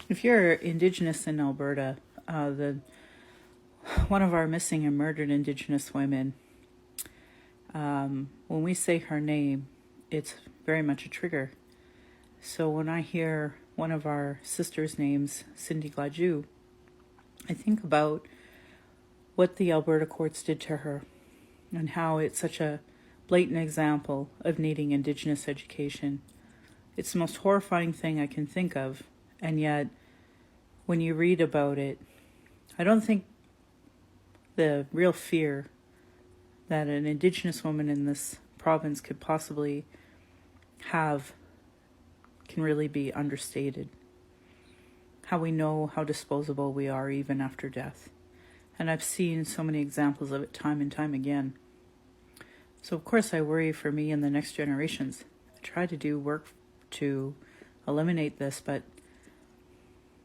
If you're Indigenous in Alberta, one of our missing and murdered Indigenous women, when we say her name, it's very much a trigger. So when I hear one of our sisters' names, Cindy Gladue, I think about what the Alberta courts did to her and how it's such a blatant example of needing Indigenous education. It's the most horrifying thing I can think of, and yet when you read about it, I don't think the real fear that an Indigenous woman in this province could possibly have can really be understated. How we know how disposable we are even after death. And I've seen so many examples of it time and time again. So of course I worry for me and the next generations. I try to do work to eliminate this, but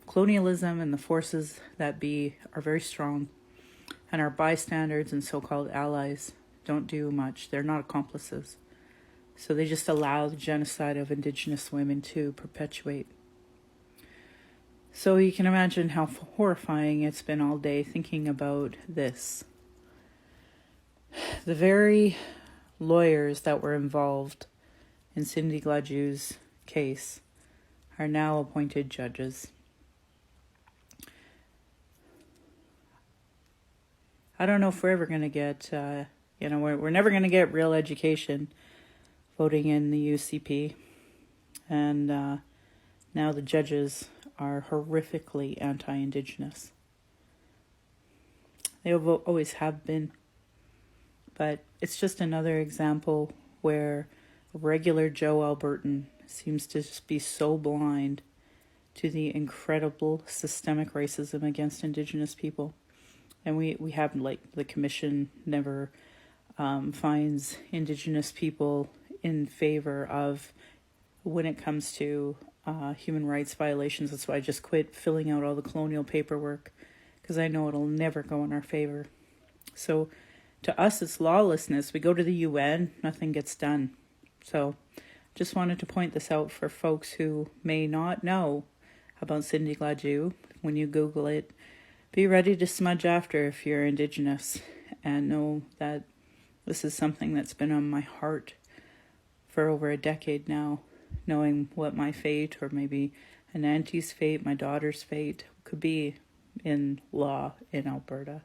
colonialism and the forces that be are very strong, and our bystanders and so-called allies don't do much. They're not accomplices. So they just allow the genocide of Indigenous women to perpetuate. So you can imagine how horrifying it's been all day thinking about this. The very lawyers that were involved in Cindy Gladue's case are now appointed judges. I don't know if we're ever going to get, we're never going to get real education voting in the UCP. And now the judges are horrifically anti-Indigenous. They always have been. But it's just another example where regular Joe Albertan seems to just be so blind to the incredible systemic racism against Indigenous people. And we have, like, the commission never finds Indigenous people in favor of when it comes to human rights violations. That's why I just quit filling out all the colonial paperwork, because I know it'll never go in our favor. So to us, it's lawlessness. We go to the UN, nothing gets done. So just wanted to point this out for folks who may not know about Cindy Gladue. When you Google it, be ready to smudge after if you're Indigenous, and know that this is something that's been on my heart for over a decade now, knowing what my fate, or maybe an auntie's fate, my daughter's fate, could be in law in Alberta.